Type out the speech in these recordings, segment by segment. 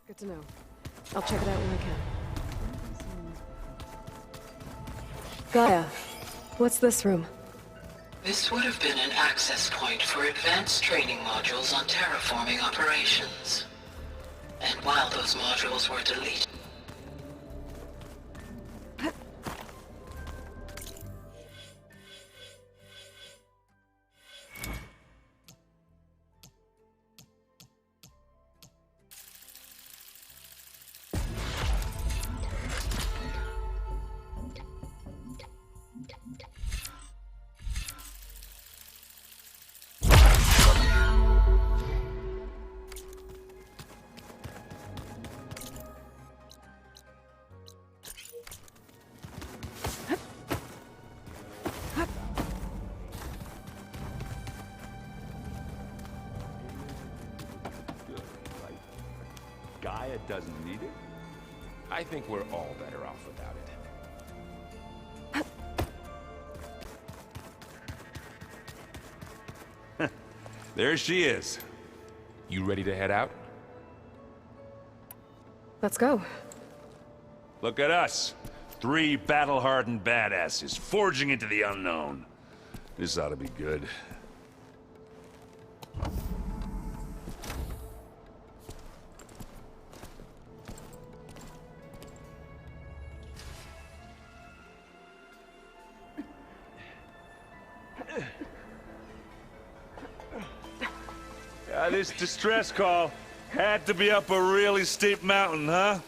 Good to know. I'll check it out when I can. Gaia, what's this room? This would have been an access point for advanced training modules on terraforming operations. And while those modules were deleted... Gaia doesn't need it? I think we're all better off without it. There she is. You ready to head out? Let's go. Look at us. 3 battle-hardened badasses forging into the unknown. This ought to be good. This distress call had to be up a really steep mountain, huh?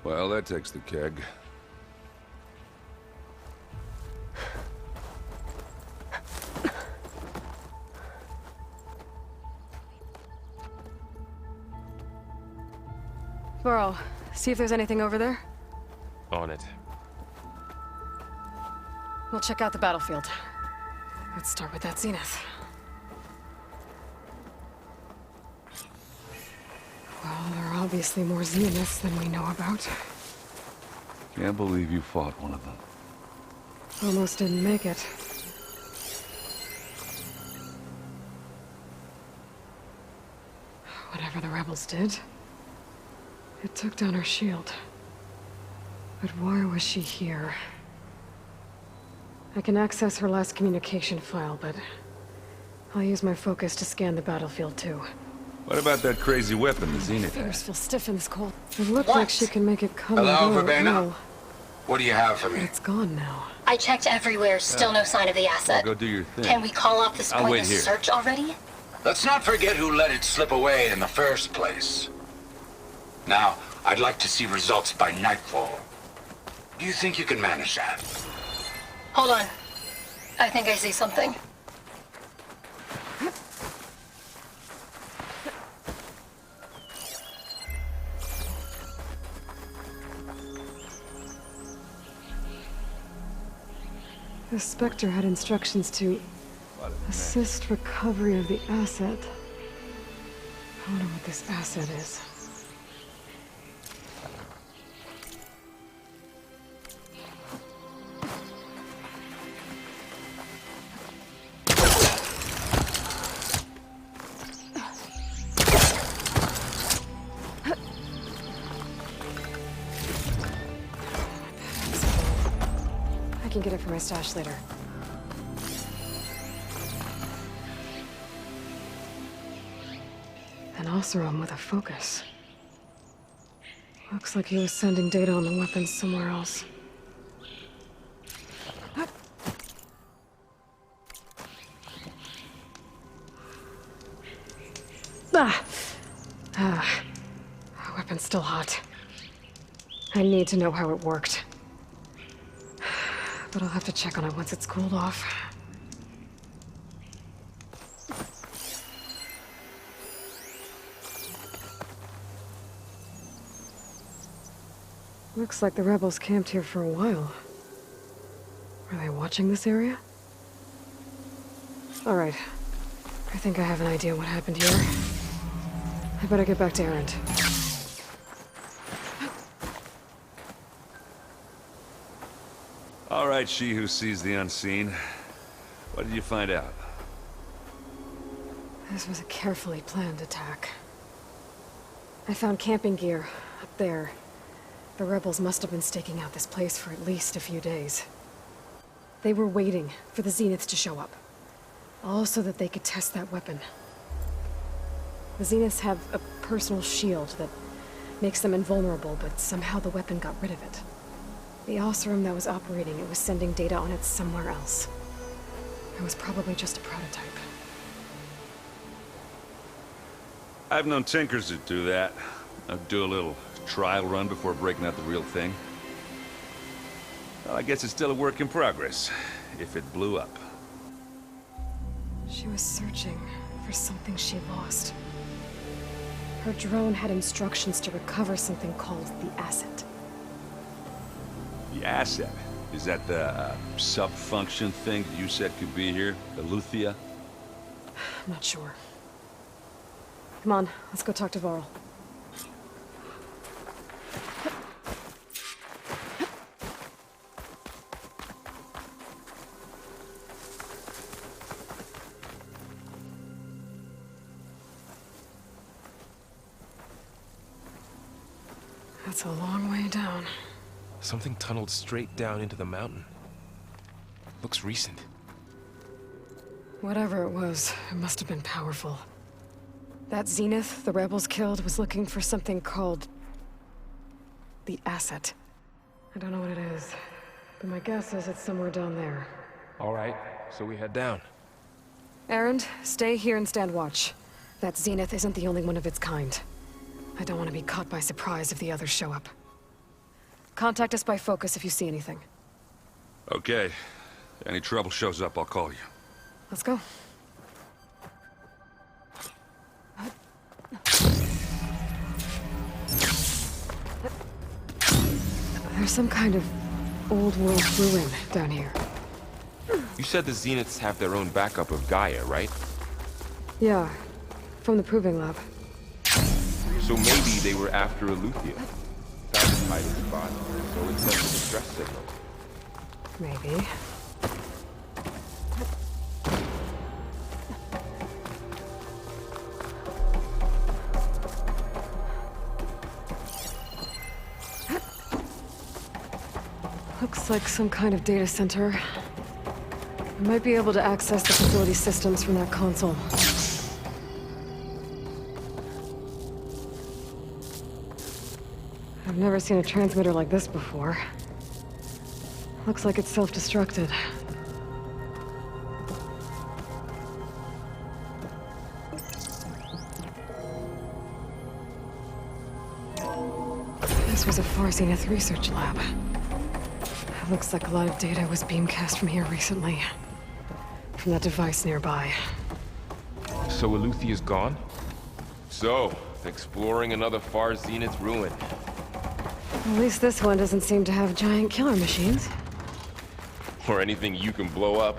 Well, that takes the keg. Burrow, see if there's anything over there. On it. We'll check out the battlefield. Let's start with that zenith. Well, there are obviously more zeniths than we know about. Can't believe you fought one of them. Almost didn't make it. Whatever the rebels did, it took down her shield. But why was she here? I can access her last communication file, but I'll use my focus to scan the battlefield too. What about that crazy weapon the Zenith Fingers has? feel stiff in this cold. It looked like she can make it come Hello, and go. Verbena? No, What do you have for but me? it's gone now. I checked everywhere, still no sign of the asset. Go do your thing. Can we call off this I'll wait pointless here. search already? Let's not forget who let it slip away in the first place. Now, I'd like to see results by nightfall. Do you think you can manage that? Hold on. I think I see something. The Spectre had instructions to assist recovery of the asset. I wonder what this asset is. I can get it for my stash later. An Oseram with a focus. Looks like he was sending data on the weapons somewhere else. Weapon's still hot. I need to know how it worked. But I'll have to check on it once it's cooled off. Looks like the rebels camped here for a while. Are they watching this area? All right. I think I have an idea what happened here. I better get back to Erend. All right, she who sees the unseen. What did you find out? This was a carefully planned attack. I found camping gear up there. The rebels must have been staking out this place for at least a few days. They were waiting for the Zeniths to show up. All so that they could test that weapon. The Zeniths have a personal shield that makes them invulnerable, but somehow the weapon got rid of it. The Oseram that was operating it was sending data on it somewhere else. It was probably just a prototype. I've known tinkers that do that. I'd do a little trial run before breaking out the real thing. Well, I guess it's still a work in progress, if it blew up. She was searching for something she lost. Her drone had instructions to recover something called the asset. The asset? Is that the sub-function thing that you said could be here? The Luthia? I'm not sure. Come on, let's go talk to Varl. That's a long way down. Something tunneled straight down into the mountain. Looks recent. Whatever it was, it must have been powerful. That Zenith the rebels killed was looking for something called the asset. I don't know what it is, but my guess is it's somewhere down there. All right, so we head down. Erend, stay here and stand watch. That Zenith isn't the only one of its kind. I don't want to be caught by surprise if the others show up. Contact us by focus if you see anything. Okay. Any trouble shows up, I'll call you. Let's go. There's some kind of old-world ruin down here. You said the Zeniths have their own backup of Gaia, right? Yeah, from the proving lab. So maybe they were after Luthia. Found its hiding spot, so it sent a distress signal. Maybe. Looks like some kind of data center. I might be able to access the facility systems from that console. I've never seen a transmitter like this before. Looks like it's self-destructed. This was a Far Zenith research lab. It looks like a lot of data was beamcast from here recently. From that device nearby. So Eluthia's gone? So, exploring another Far Zenith ruin. At least this one doesn't seem to have giant killer machines. Or anything you can blow up.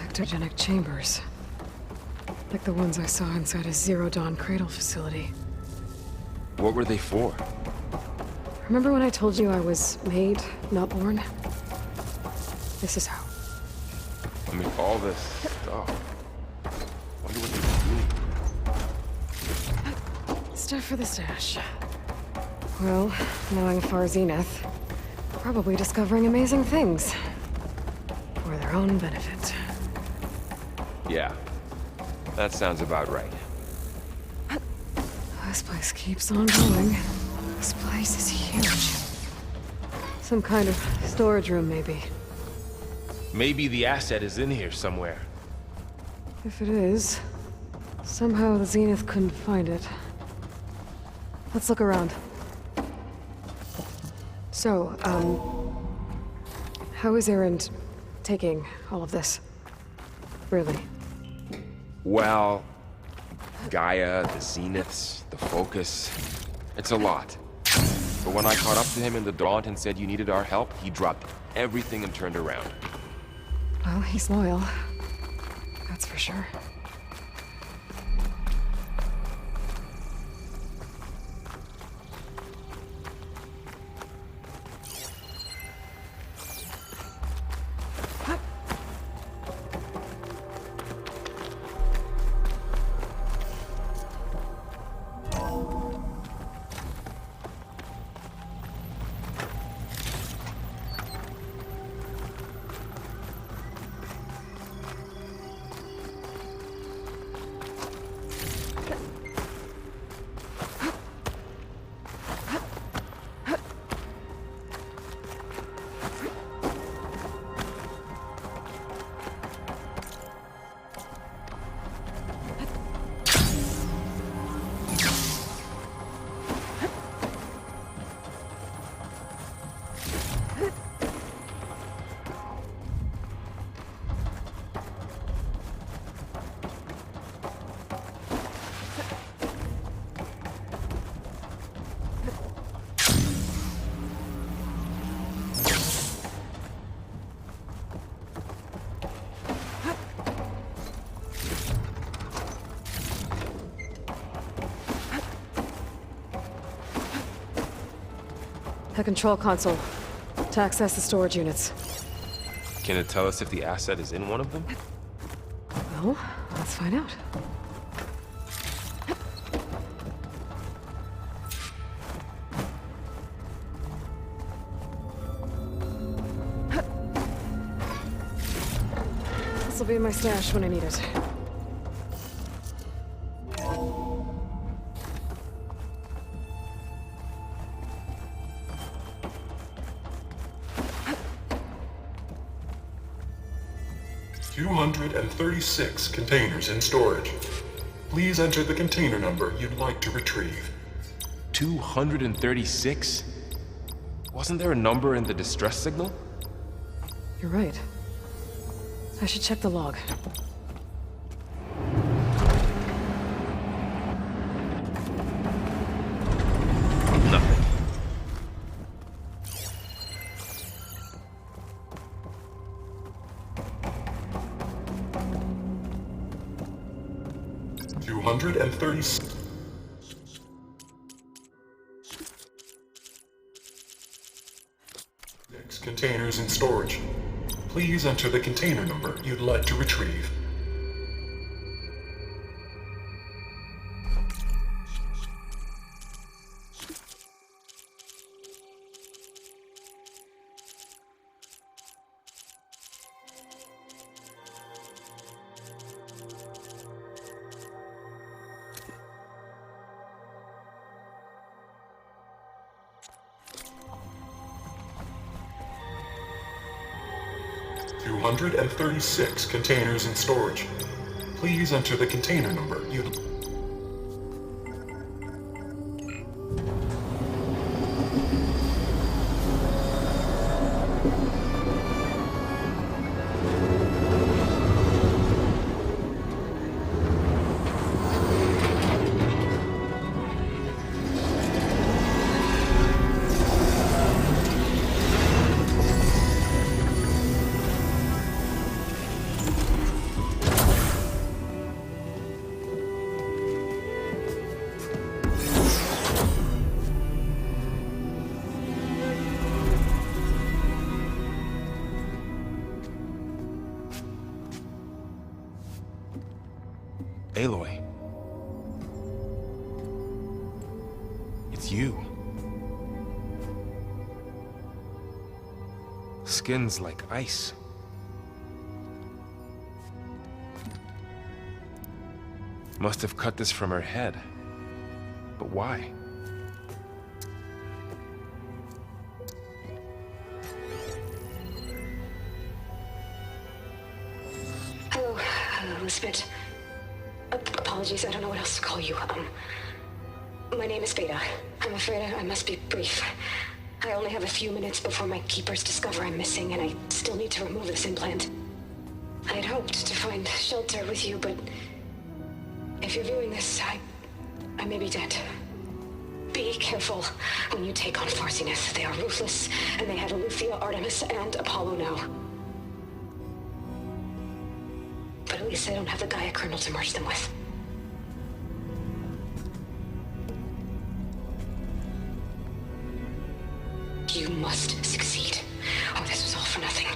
Ectogenic chambers. Like the ones I saw inside a Zero Dawn Cradle facility. What were they for? Remember when I told you I was made, not born? This is how. I mean, all this stuff. Wonder what they're doing. Stuff for the stash. Well, knowing Far Zenith, probably discovering amazing things. For their own benefit. Yeah, that sounds about right. This place keeps on going. This place is huge. Some kind of storage room, maybe. Maybe the asset is in here somewhere. If it is, somehow the Zenith couldn't find it. Let's look around. So, how is Erend taking all of this? Really? Well, Gaia, the Zeniths, the Focus. It's a lot. But when I caught up to him in the Daunt and said you needed our help, he dropped everything and turned around. Well, he's loyal. That's for sure. The control console. To access the storage units. Can it tell us if the asset is in one of them? Well, let's find out. This will be in my stash when I need it. $236 containers in storage. Please enter the container number you'd like to retrieve. 236? Wasn't there a number in the distress signal? You're right. I should check the log. Nothing. Six containers in storage. Please enter the container number you'd like to retrieve. $236 containers in storage. Please enter the container number you'd... Aloy. It's you. Skin's like ice. Must have cut this from her head. But why? Hello, Elizabeth. Apologies, I don't know what else to call you. My name is Veda. I'm afraid I must be brief. I only have a few minutes before my keepers discover I'm missing, and I still need to remove this implant. I had hoped to find shelter with you, but if you're viewing this, I may be dead. Be careful when you take on Farsiness. They are ruthless, and they have Eleuthia, Artemis, and Apollo now. But at least I don't have the Gaia kernel to merge them with. You must succeed, or this was all for nothing.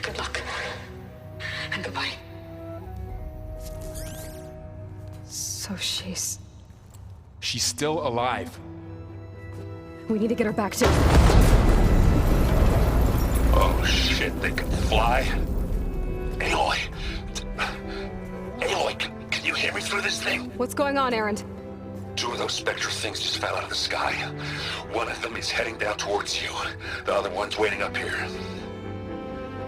Good luck, and goodbye. So she's... She's still alive. We need to get her back to... Oh shit, they can fly? Aloy! Aloy, can you hear me through this thing? What's going on, Erend? 2 of those spectral things just fell out of the sky. One of them is heading down towards you. The other one's waiting up here.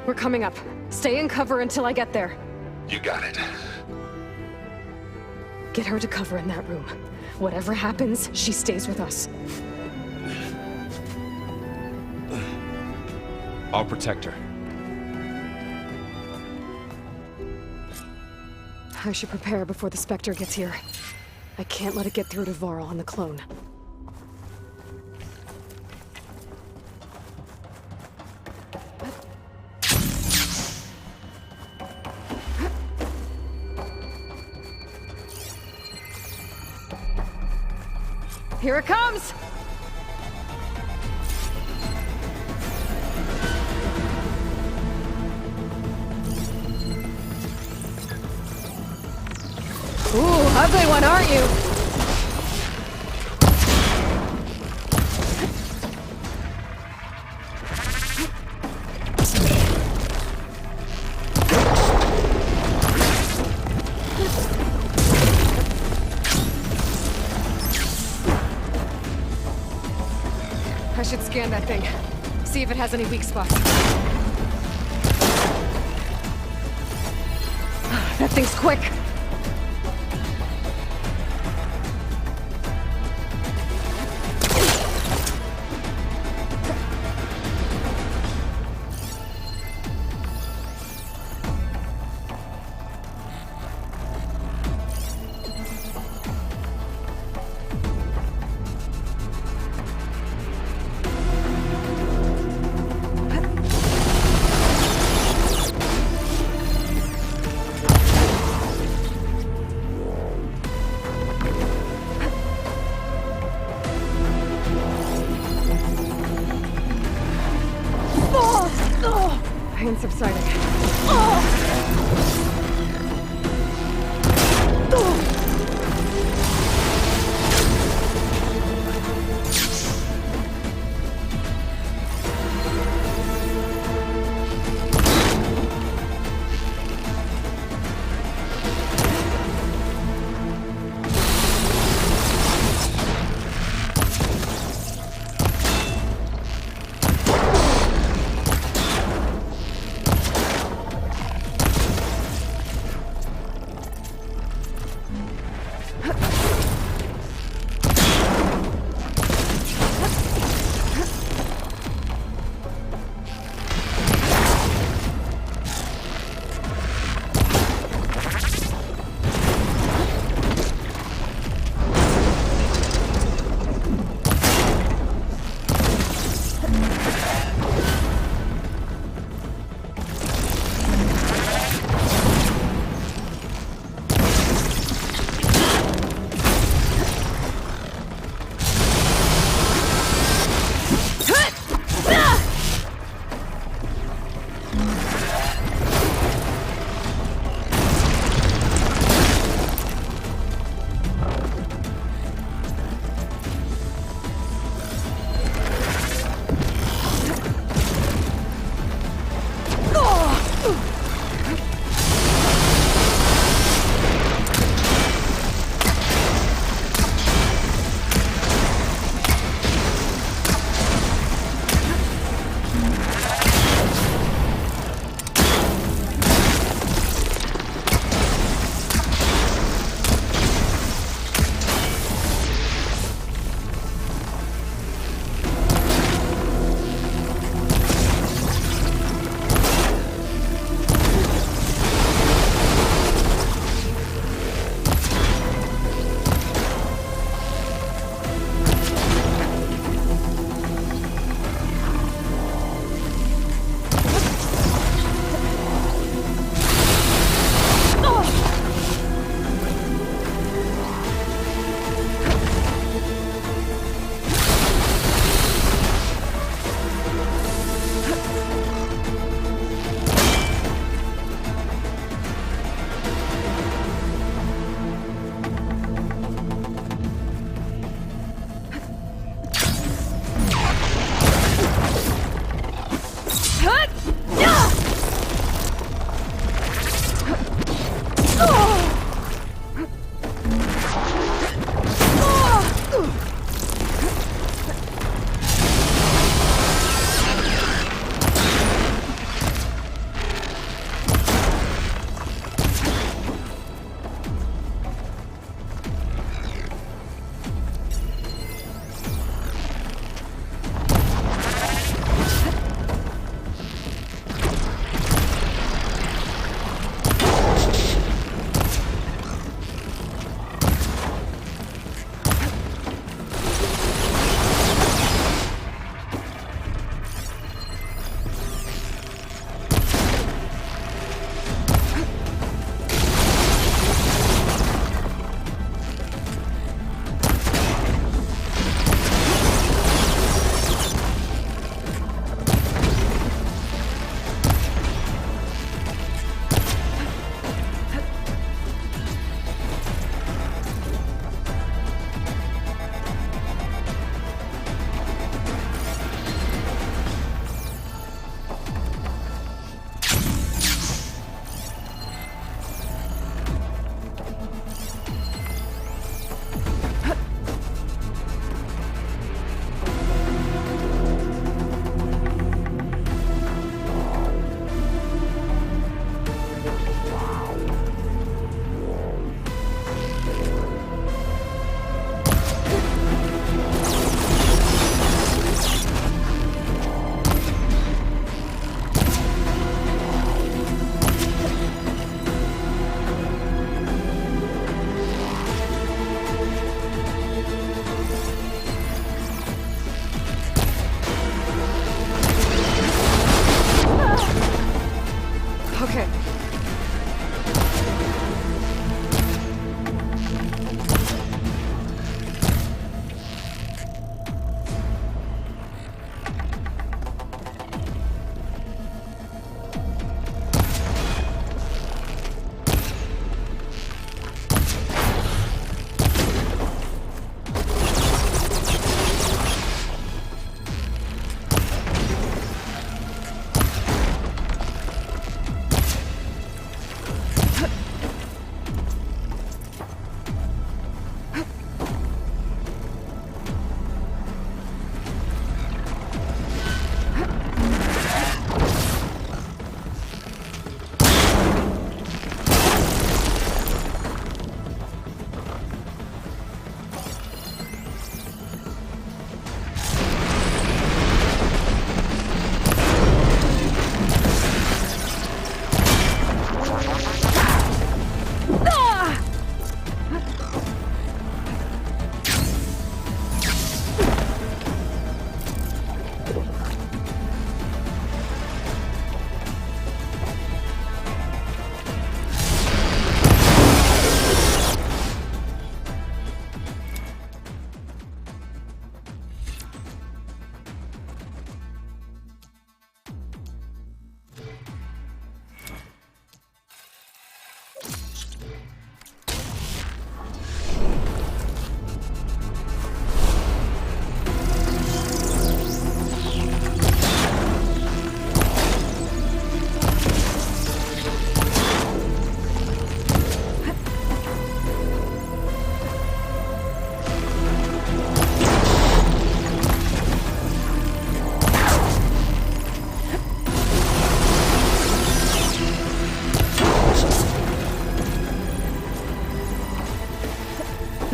We're coming up. Stay in cover until I get there. You got it. Get her to cover in that room. Whatever happens, she stays with us. I'll protect her. I should prepare before the Spectre gets here. I can't let it get through to Varl and the clone. Here it comes! Ooh, ugly one, aren't you? I should scan that thing. See if it has any weak spots. That thing's quick! Pain subsiding.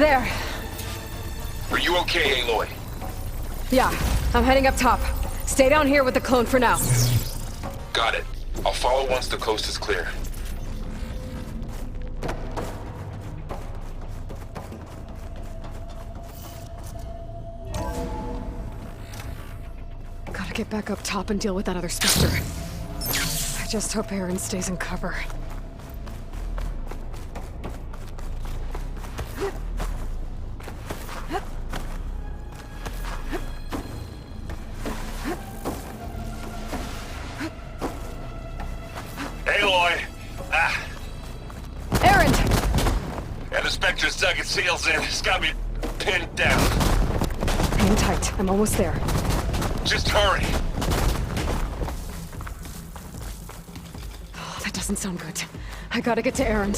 There. Are you okay, Aloy? Yeah, I'm heading up top. Stay down here with the clone for now. Got it. I'll follow once the coast is clear. Gotta get back up top and deal with that other Spectre. I just hope Aaron stays in cover. Aloy! Ah, Aaron! and the Spectre's dug its heels in. It's got me pinned down. Hang tight. I'm almost there. Just hurry. Oh, that doesn't sound good. I gotta get to Aaron.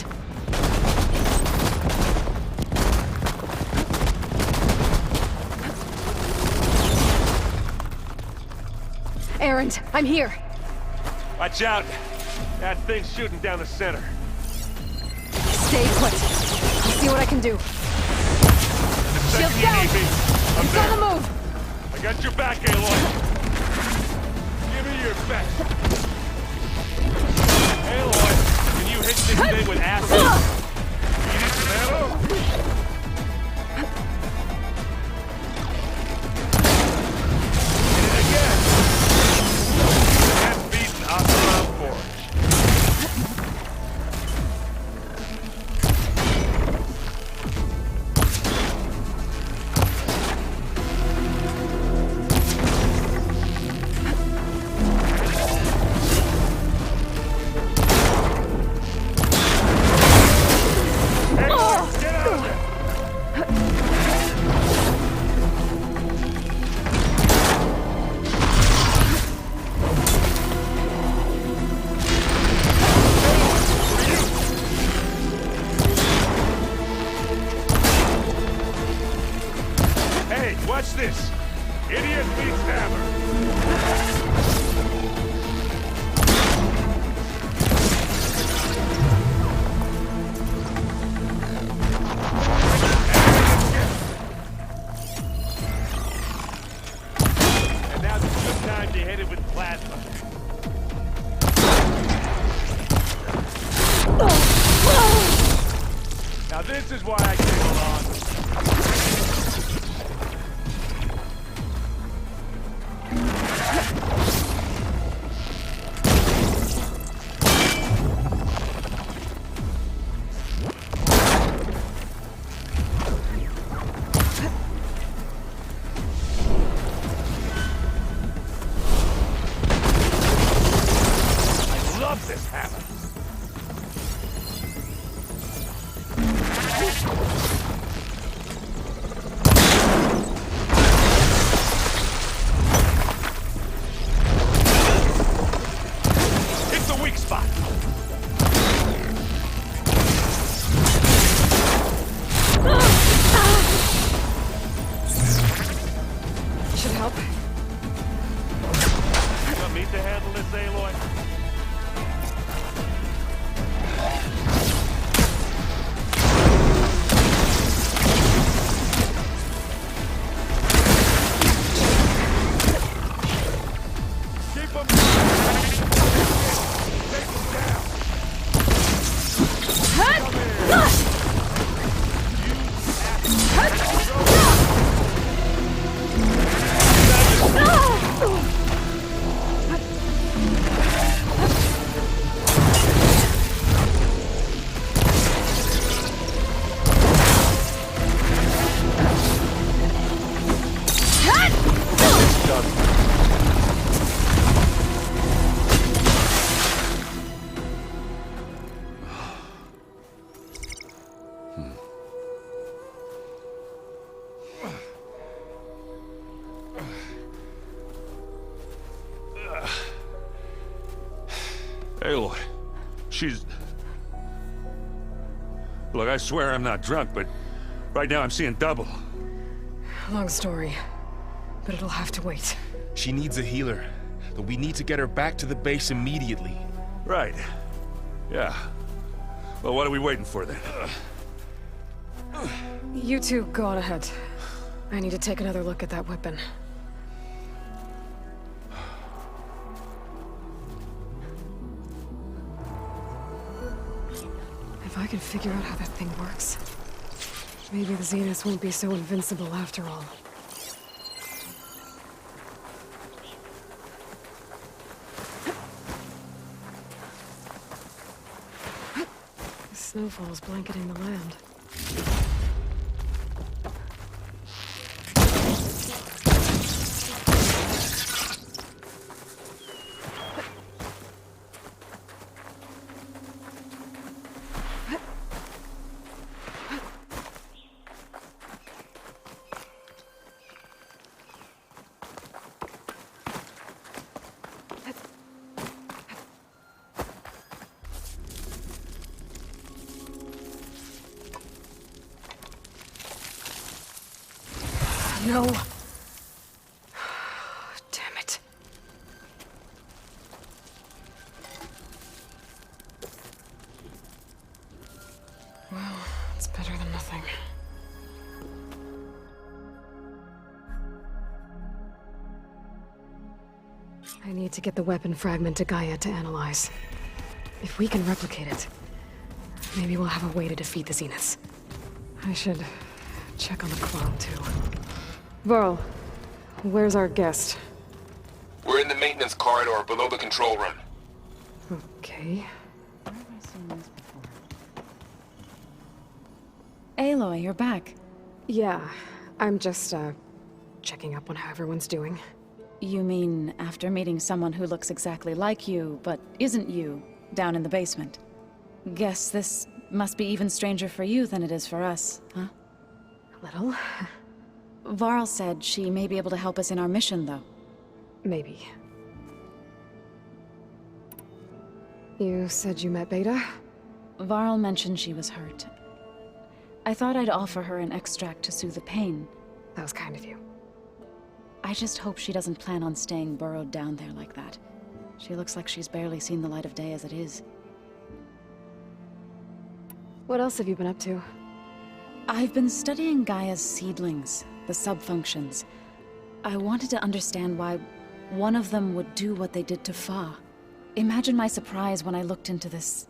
Aaron, I'm here. Watch out. That thing's shooting down the center. Stay put. I'll see what I can do. The Shield second you down! need me, I'm It's there. on the move! I got your back, Aloy. Give me your best. Aloy, can you hit this thing with acid? You need some ammo? Hit it again. Half-beaten Operon Forge. Hey, watch this! Idiot beats hammer! And now's a good time to hit it with plasma. Now this is why I came along. I love this hammer. Hit the weak spot. Should help. You want me to handle this, Aloy? Keep 'em. Take 'em down. Come here. Aloy, she's... Look, I swear I'm not drunk, but right now I'm seeing double. Long story, but it'll have to wait. She needs a healer, but we need to get her back to the base immediately. Right. Yeah. Well, what are we waiting for then? You two go on ahead. I need to take another look at that weapon. If I can figure out how that thing works, maybe the Zeniths won't be so invincible after all. The snowfall's blanketing the land. No. Damn it. Well, it's better than nothing. I need to get the weapon fragment to Gaia to analyze. If we can replicate it, maybe we'll have a way to defeat the Zeniths. I should check on the clone, too. Varl, where's our guest? We're in the maintenance corridor below the control room. Okay. Where have I seen this before? Aloy, you're back. Yeah, I'm just, checking up on how everyone's doing. You mean after meeting someone who looks exactly like you, but isn't you, down in the basement? Guess this must be even stranger for you than it is for us, huh? A little. Varl said she may be able to help us in our mission, though. Maybe. You said you met Beta? Varl mentioned she was hurt. I thought I'd offer her an extract to soothe the pain. That was kind of you. I just hope she doesn't plan on staying burrowed down there like that. She looks like she's barely seen the light of day as it is. What else have you been up to? I've been studying Gaia's seedlings, the subfunctions. I wanted to understand why one of them would do what they did to Fa. Imagine my surprise when I looked into this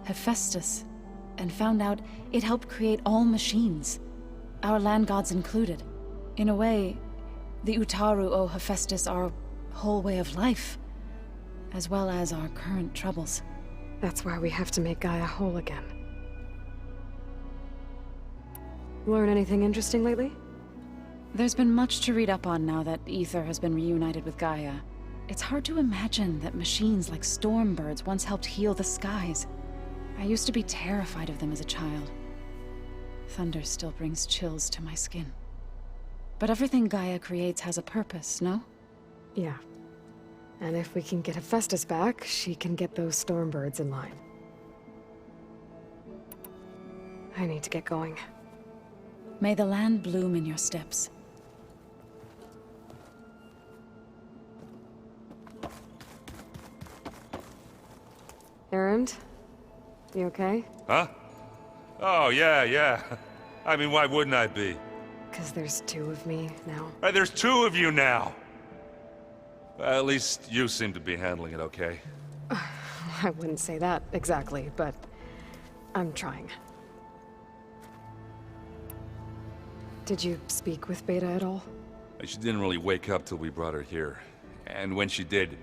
Hephaestus and found out it helped create all machines, our land gods included. In a way, the Utaru owe Hephaestus our whole way of life, as well as our current troubles. That's why we have to make Gaia whole again. Learn anything interesting lately? There's been much to read up on now that Ether has been reunited with Gaia. It's hard to imagine that machines like Stormbirds once helped heal the skies. I used to be terrified of them as a child. Thunder still brings chills to my skin. But everything Gaia creates has a purpose, no? Yeah. And if we can get Hephaestus back, she can get those Stormbirds in line. I need to get going. May the land bloom in your steps. Erend? You okay? Huh? Oh, yeah. I mean, why wouldn't I be? Because there's two of me now. Right, there's two of you now! Well, at least you seem to be handling it okay. I wouldn't say that exactly, but I'm trying. Did you speak with Beta at all? She didn't really wake up till we brought her here. And when she did,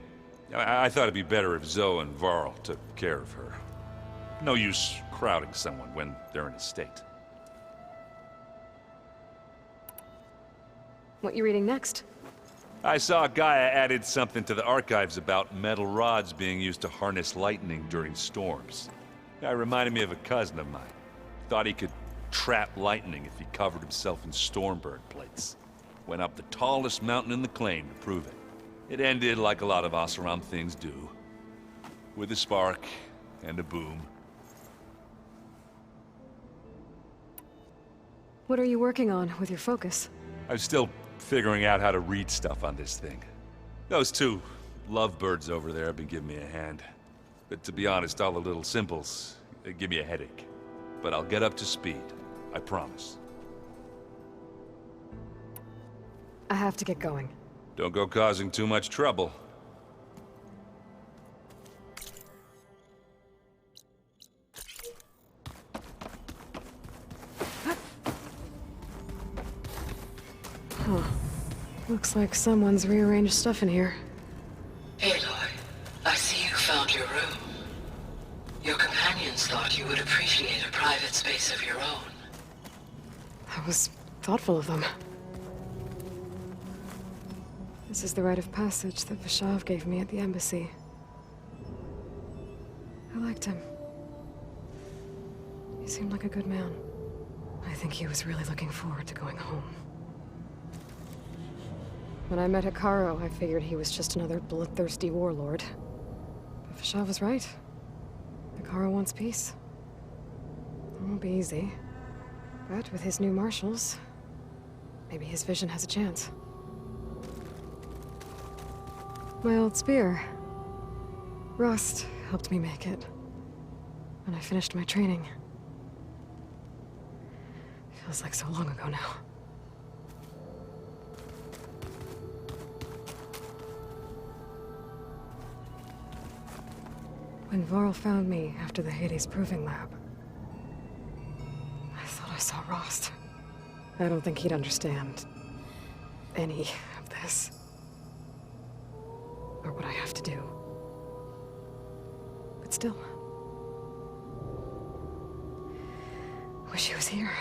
I thought it'd be better if Zoe and Varl took care of her. No use crowding someone when they're in a state. What you reading next? I saw Gaia added something to the archives about metal rods being used to harness lightning during storms. Guy reminded me of a cousin of mine. Thought he could trap lightning if he covered himself in Stormbird plates. Went up the tallest mountain in the claim to prove it. It ended like a lot of Oseram things do. With a spark and a boom. What are you working on with your focus? I'm still figuring out how to read stuff on this thing. Those two lovebirds over there have been giving me a hand. But to be honest, all the little symbols, they give me a headache. But I'll get up to speed. I promise. I have to get going. Don't go causing too much trouble. Huh. Looks like someone's rearranged stuff in here. Aloy, I see you found your room. Your companions thought you would appreciate a private space of your own. That was thoughtful of them. This is the rite of passage that Vashav gave me at the embassy. I liked him. He seemed like a good man. I think he was really looking forward to going home. When I met Hikaru, I figured he was just another bloodthirsty warlord. But Vashav was right. Hikaru wants peace. It won't be easy. But with his new marshals, maybe his vision has a chance. My old spear. Rust helped me make it. When I finished my training. Feels like so long ago now. When Varl found me after the Hades Proving Lab, I thought I saw Rost. I don't think he'd understand any of this. Or what I have to do. But still. Wish he was here.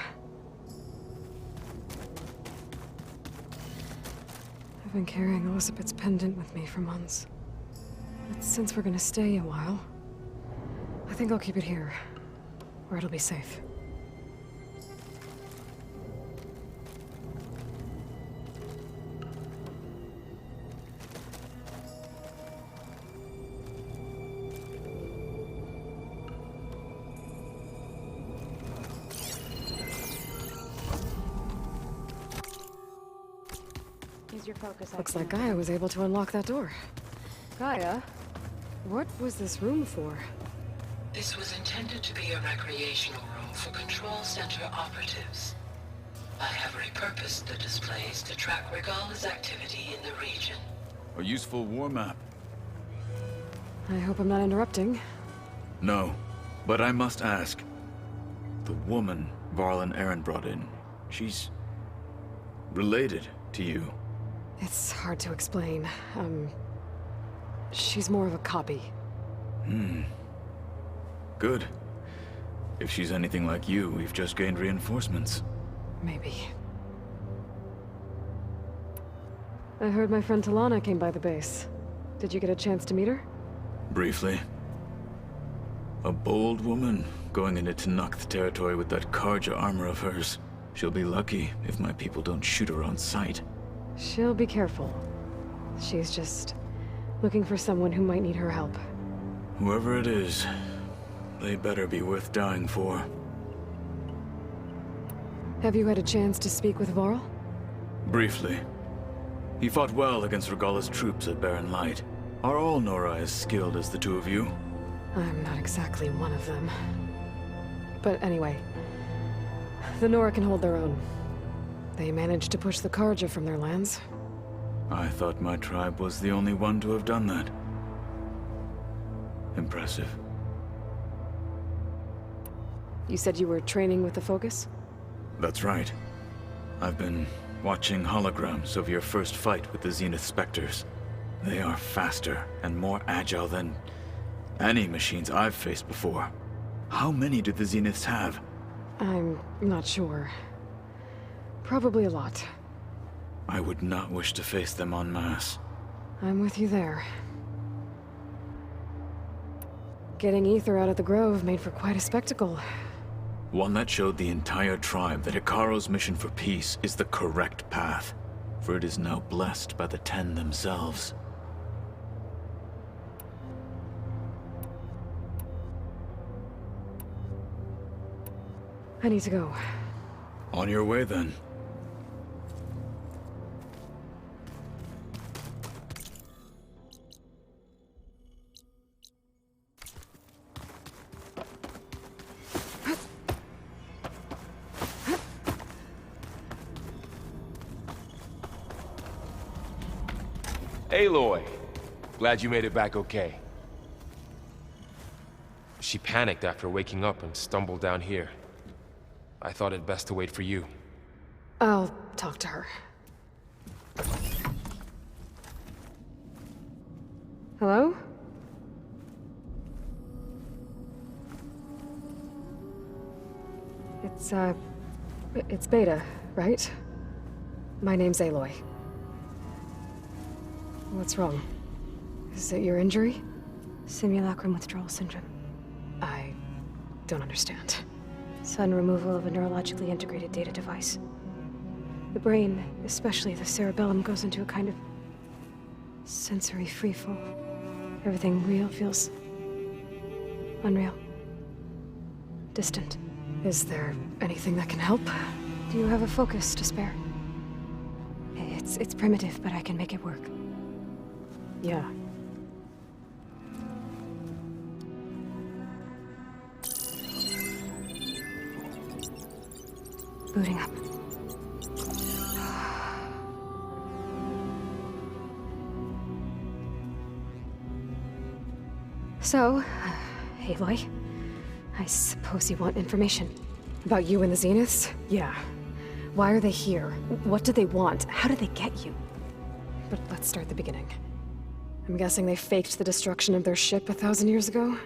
I've been carrying Elizabeth's pendant with me for months. But since we're gonna stay a while, I think I'll keep it here, where it'll be safe. Use your focus. Looks like Gaia was able to unlock that door. Gaia? What was this room for? This was intended to be a recreational room for Control Center operatives. I have repurposed the displays to track Regala's activity in the region. A useful war map. I hope I'm not interrupting. No, but I must ask. The woman Varl and Aaron brought in, she's related to you. It's hard to explain. She's more of a copy. Good. If she's anything like you, we've just gained reinforcements. Maybe. I heard my friend Talana came by the base. Did you get a chance to meet her? Briefly. A bold woman going into Tanakh territory with that Karja armor of hers. She'll be lucky if my people don't shoot her on sight. She'll be careful. She's just looking for someone who might need her help. Whoever it is, they better be worth dying for. Have you had a chance to speak with Varl? Briefly. He fought well against Regala's troops at Barren Light. Are all Nora as skilled as the two of you? I'm not exactly one of them. But anyway, the Nora can hold their own. They managed to push the Karja from their lands. I thought my tribe was the only one to have done that. Impressive. You said you were training with the Focus? That's right. I've been watching holograms of your first fight with the Zenith Spectres. They are faster and more agile than any machines I've faced before. How many do the Zeniths have? I'm not sure. Probably a lot. I would not wish to face them en masse. I'm with you there. Getting Ether out of the Grove made for quite a spectacle. One that showed the entire tribe that Hikaru's mission for peace is the correct path, for it is now blessed by the Ten themselves. I need to go. On your way, then. Aloy! Glad you made it back okay. She panicked after waking up and stumbled down here. I thought it best to wait for you. I'll talk to her. Hello? It's Beta, right? My name's Aloy. What's wrong? Is it your injury? Simulacrum withdrawal syndrome. I don't understand. Sudden removal of a neurologically integrated data device. The brain, especially the cerebellum, goes into a kind of sensory freefall. Everything real feels unreal. Distant. Is there anything that can help? Do you have a focus to spare? It's primitive, but I can make it work. Yeah. Booting up. So, Aloy, I suppose you want information. About you and the Zeniths? Yeah. Why are they here? What do they want? How did they get you? But let's start at the beginning. I'm guessing they faked the destruction of their ship 1,000 years ago?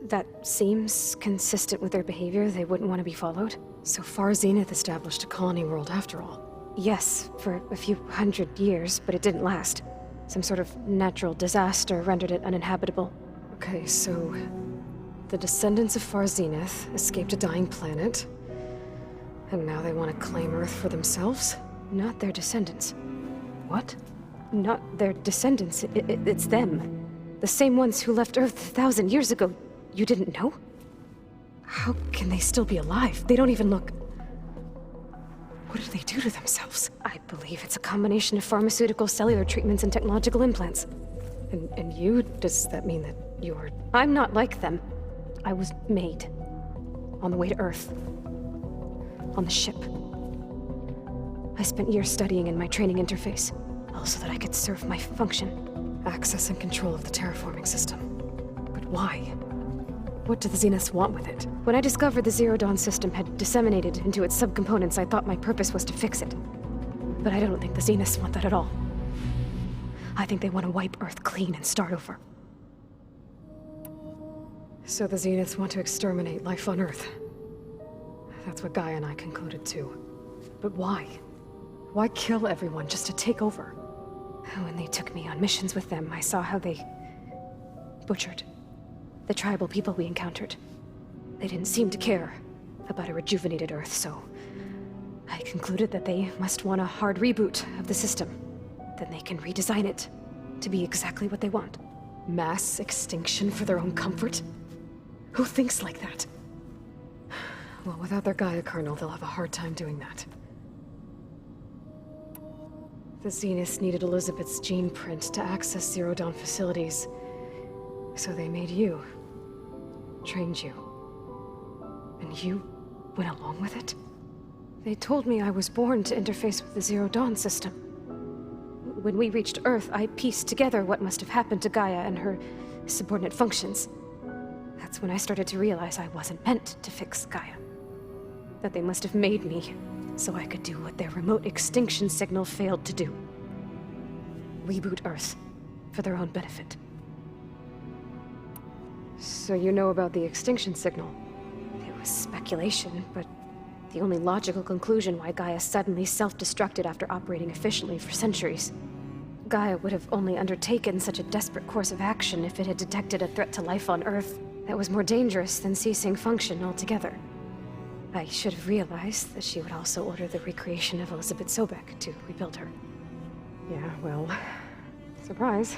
That seems consistent with their behavior. They wouldn't want to be followed. So far, Zenith established a colony world after all. Yes, for a few hundred years, but it didn't last. Some sort of natural disaster rendered it uninhabitable. Okay, so the descendants of Far Zenith escaped a dying planet, and now they want to claim Earth for themselves? Not their descendants. What? Not their descendants. It's them. The same ones who left Earth 1,000 years ago. You didn't know? How can they still be alive? They don't even look... What did they do to themselves? I believe it's a combination of pharmaceutical, cellular treatments, and technological implants. And you? Does that mean that you're... I'm not like them. I was made. On the way to Earth. On the ship. I spent years studying in my training interface, all so that I could serve my function. Access and control of the terraforming system. But why? What do the Zeniths want with it? When I discovered the Zero Dawn system had disseminated into its subcomponents, I thought my purpose was to fix it. But I don't think the Zeniths want that at all. I think they want to wipe Earth clean and start over. So the Zeniths want to exterminate life on Earth. That's what Gaia and I concluded too. But why? Why kill everyone just to take over? When they took me on missions with them, I saw how they butchered the tribal people we encountered. They didn't seem to care about a rejuvenated Earth, so I concluded that they must want a hard reboot of the system. Then they can redesign it to be exactly what they want. Mass extinction for their own comfort? Who thinks like that? Well, without their Gaia kernel, they'll have a hard time doing that. The Zeniths needed Elizabeth's gene print to access Zero Dawn facilities. So they made you. Trained you. And you went along with it? They told me I was born to interface with the Zero Dawn system. When we reached Earth, I pieced together what must have happened to Gaia and her subordinate functions. That's when I started to realize I wasn't meant to fix Gaia. That they must have made me so I could do what their remote extinction signal failed to do. Reboot Earth for their own benefit. So you know about the extinction signal? It was speculation, but the only logical conclusion why Gaia suddenly self-destructed after operating efficiently for centuries. Gaia would have only undertaken such a desperate course of action if it had detected a threat to life on Earth that was more dangerous than ceasing function altogether. I should have realized that she would also order the recreation of Elizabeth Sobek to rebuild her. Yeah, well, surprise.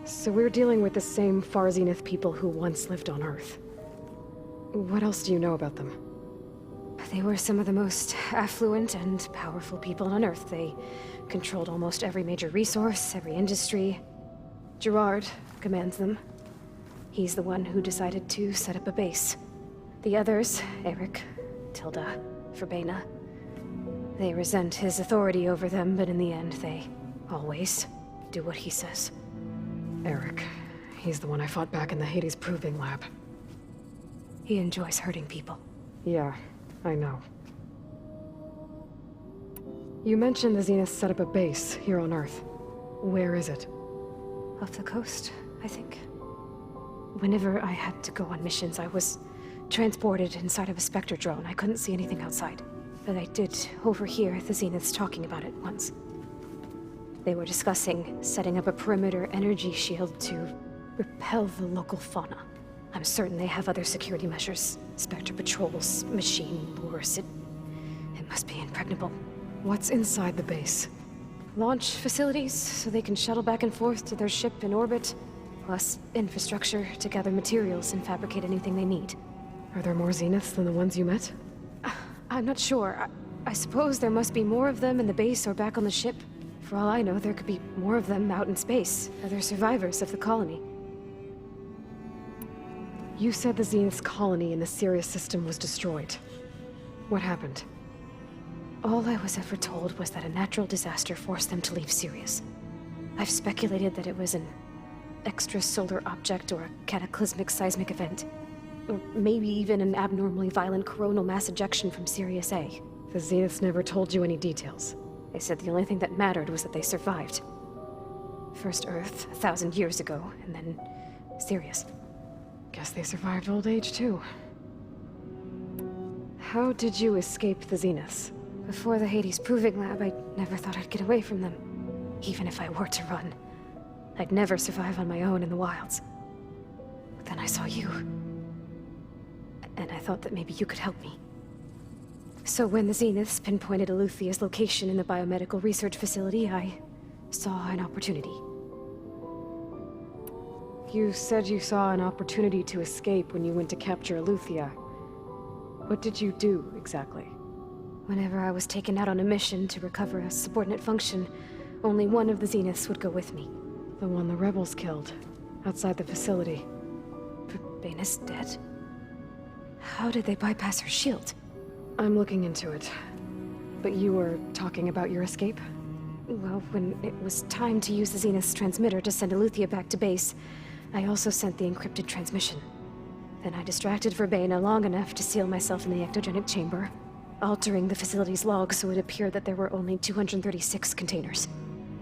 So we're dealing with the same Far Zenith people who once lived on Earth. What else do you know about them? They were some of the most affluent and powerful people on Earth. They controlled almost every major resource, every industry. Gerard commands them. He's the one who decided to set up a base. The others, Eric, Tilda, Verbena, They resent his authority over them, but in the end, they always do what he says. Eric. He's the one I fought back in the Hades Proving Lab. He enjoys hurting people. Yeah, I know. You mentioned the Zenith set up a base here on Earth. Where is it? Off the coast, I think. Whenever I had to go on missions, I was transported inside of a Spectre drone. I couldn't see anything outside. But I did overhear the Zeniths talking about it once. They were discussing setting up a perimeter energy shield to repel the local fauna. I'm certain they have other security measures. Spectre patrols, machine lures. It must be impregnable. What's inside the base? Launch facilities, so they can shuttle back and forth to their ship in orbit. Plus infrastructure to gather materials and fabricate anything they need. Are there more Zeniths than the ones you met? I'm not sure. I suppose there must be more of them in the base or back on the ship. For all I know, there could be more of them out in space. Other survivors of the colony. You said the Zenith's colony in the Sirius system was destroyed. What happened? All I was ever told was that a natural disaster forced them to leave Sirius. I've speculated that it was an extrasolar object or a cataclysmic seismic event. Or maybe even an abnormally violent coronal mass ejection from Sirius A. The Zeniths never told you any details. They said the only thing that mattered was that they survived. First Earth, 1,000 years ago, and then Sirius. Guess they survived old age, too. How did you escape the Zeniths? Before the Hades Proving Lab, I never thought I'd get away from them. Even if I were to run. I'd never survive on my own in the wilds. But then I saw you. And I thought that maybe you could help me. So when the Zeniths pinpointed Eluthia's location in the biomedical research facility, I saw an opportunity. You said you saw an opportunity to escape when you went to capture Eluthia. What did you do, exactly? Whenever I was taken out on a mission to recover a subordinate function, only one of the Zeniths would go with me. The one the rebels killed, outside the facility. Baina's dead? How did they bypass her shield? I'm looking into it. But you were talking about your escape? Well, when it was time to use the Zenith's transmitter to send Eluthia back to base, I also sent the encrypted transmission. Then I distracted Verbena long enough to seal myself in the ectogenic chamber, altering the facility's log so it appeared that there were only 236 containers.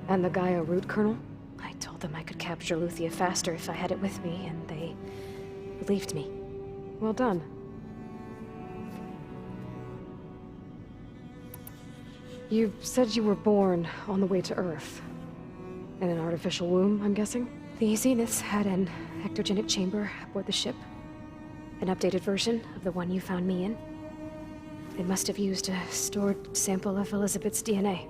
And the Gaia root kernel? I told them I could capture Eluthia faster if I had it with me, and they believed me. Well done. You said you were born on the way to Earth. In an artificial womb, I'm guessing? The Zeniths had an ectogenic chamber aboard the ship. An updated version of the one you found me in. They must have used a stored sample of Elizabeth's DNA.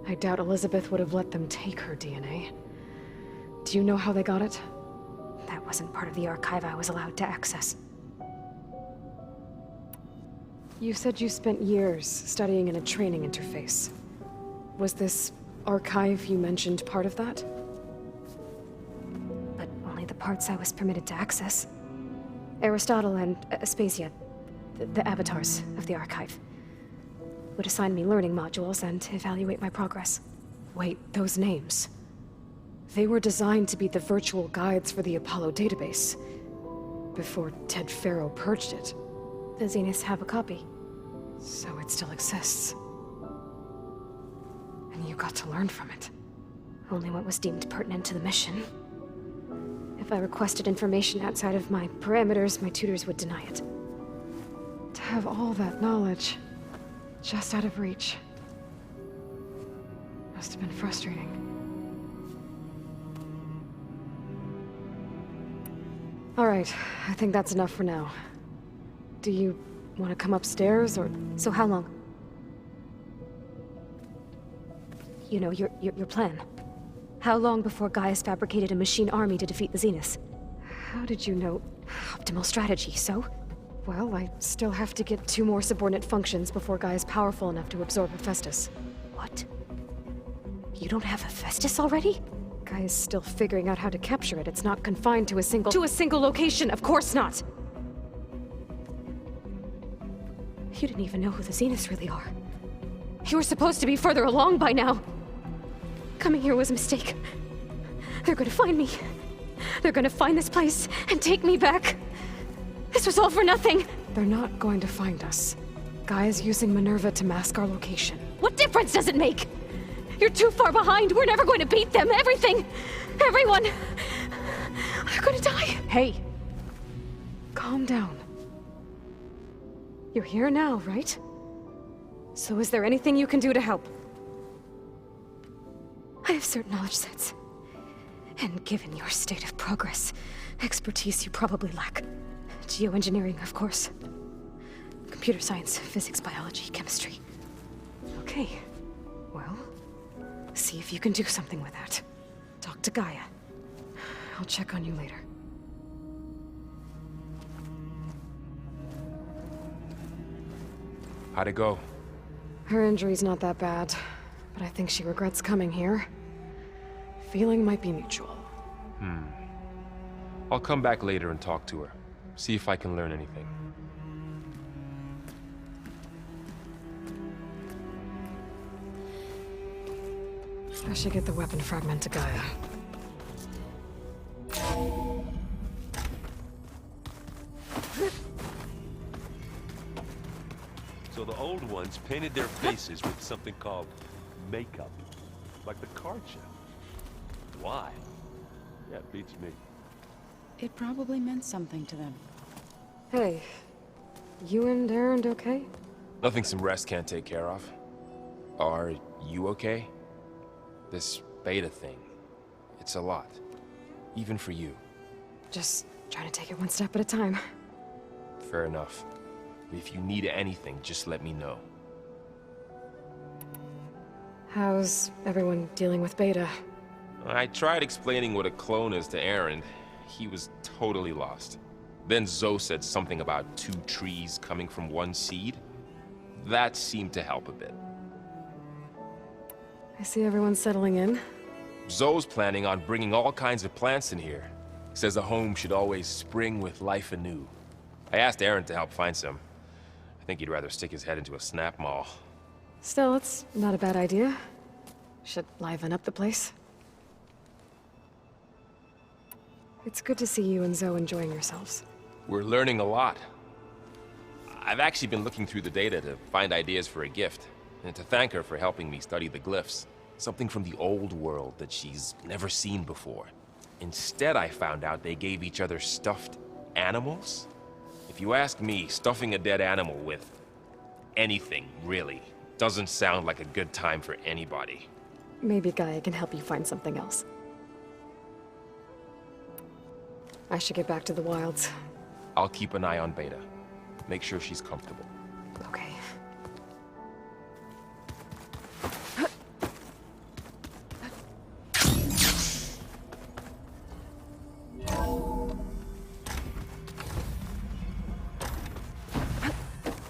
I doubt Elizabeth would have let them take her DNA. Do you know how they got it? That wasn't part of the archive I was allowed to access. You said you spent years studying in a training interface. Was this archive you mentioned part of that? But only the parts I was permitted to access. Aristotle and Aspasia, the avatars of the archive, would assign me learning modules and evaluate my progress. Wait, those names. They were designed to be the virtual guides for the Apollo database, before Ted Faro purged it. The Zeniths have a copy. So it still exists. And you got to learn from it. Only what was deemed pertinent to the mission. If I requested information outside of my parameters, my tutors would deny it. To have all that knowledge, just out of reach, must have been frustrating. All right, I think that's enough for now. Do you want to come upstairs, or...? So how long? You know, your plan. How long before Gaius fabricated a machine army to defeat the Zeniths? How did you know? Optimal strategy, so? Well, I still have to get 2 more subordinate functions before Gaia's powerful enough to absorb Hephaestus. What? You don't have Hephaestus already? Gaia's still figuring out how to capture it. It's not confined to a single... To a single location! Of course not! You didn't even know who the Zeniths really are. You were supposed to be further along by now. Coming here was a mistake. They're gonna find me. They're gonna find this place and take me back. This was all for nothing. They're not going to find us. Gaia's using Minerva to mask our location. What difference does it make? You're too far behind. We're never going to beat them. Everything. Everyone. They're gonna die. Hey. Calm down. You're here now, right? So is there anything you can do to help? I have certain knowledge sets. And given your state of progress, expertise you probably lack. Geoengineering, of course. Computer science, physics, biology, chemistry. Okay. Well, see if you can do something with that. Talk to Gaia. I'll check on you later. How'd it go? Her injury's not that bad, but I think she regrets coming here. Feeling might be mutual. I'll come back later and talk to her. See if I can learn anything. I should get the weapon fragment to Gaia. So the old ones painted their faces with something called makeup. Like the card show. Why? Yeah, it beats me. It probably meant something to them. Hey, you and Aaron okay? Nothing some rest can't take care of. Are you okay? This beta thing, it's a lot. Even for you. Just trying to take it one step at a time. Fair enough. If you need anything, just let me know. How's everyone dealing with Beta? I tried explaining what a clone is to Aaron. He was totally lost. Then Zoe said something about 2 trees coming from 1 seed. That seemed to help a bit. I see everyone settling in. Zoe's planning on bringing all kinds of plants in here. Says a home should always spring with life anew. I asked Aaron to help find some. I think he'd rather stick his head into a snap mall. Still, it's not a bad idea. Should liven up the place. It's good to see you and Zoe enjoying yourselves. We're learning a lot. I've actually been looking through the data to find ideas for a gift, and to thank her for helping me study the glyphs. Something from the old world that she's never seen before. Instead, I found out they gave each other stuffed animals. If you ask me, stuffing a dead animal with anything, really, doesn't sound like a good time for anybody. Maybe Gaia can help you find something else. I should get back to the wilds. I'll keep an eye on Beta. Make sure she's comfortable. Okay.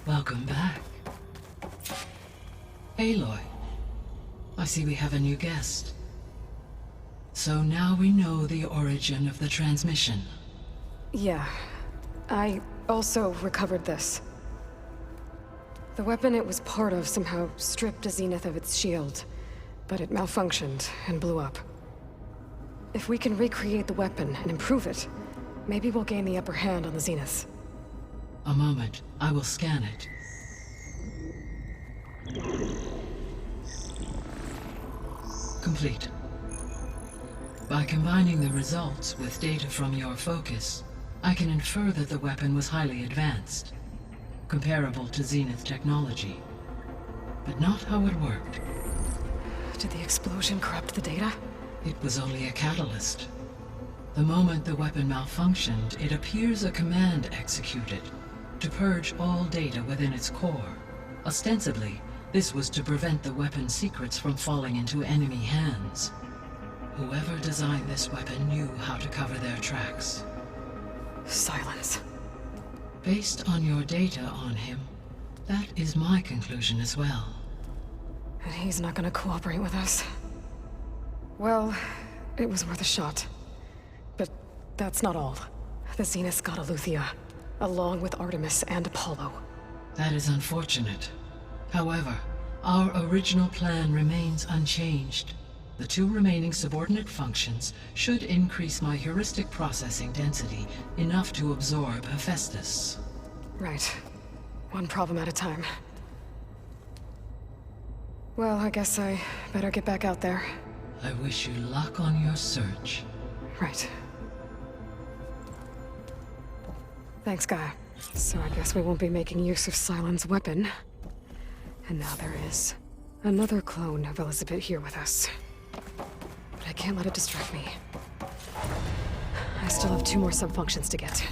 Welcome back. Aloy, I see we have a new guest. So now we know the origin of the transmission. Yeah. I also recovered this. The weapon it was part of somehow stripped a Zenith of its shield, but it malfunctioned and blew up. If we can recreate the weapon and improve it, maybe we'll gain the upper hand on the Zeniths. A moment, I will scan it. Complete. By combining the results with data from your focus, I can infer that the weapon was highly advanced, comparable to Zenith technology, but not how it worked. Did the explosion corrupt the data? It was only a catalyst. The moment the weapon malfunctioned, it appears a command executed to purge all data within its core. Ostensibly, this was to prevent the weapon's secrets from falling into enemy hands. Whoever designed this weapon knew how to cover their tracks. Silence. Based on your data on him, that is my conclusion as well. And he's not gonna cooperate with us. Well, it was worth a shot. But that's not all. The Zeniths got Eleuthia, along with Artemis and Apollo. That is unfortunate. However, Our original plan remains unchanged. The 2 remaining subordinate functions should increase my heuristic processing density enough to absorb Hephaestus. Right. One problem at a time. Well, I guess I better get back out there. I wish you luck on your search. Right. Thanks, Gaia. So I guess we won't be making use of Cylon's weapon. And now there is another clone of Elizabeth here with us. But I can't let it distract me. I still have 2 more subfunctions to get.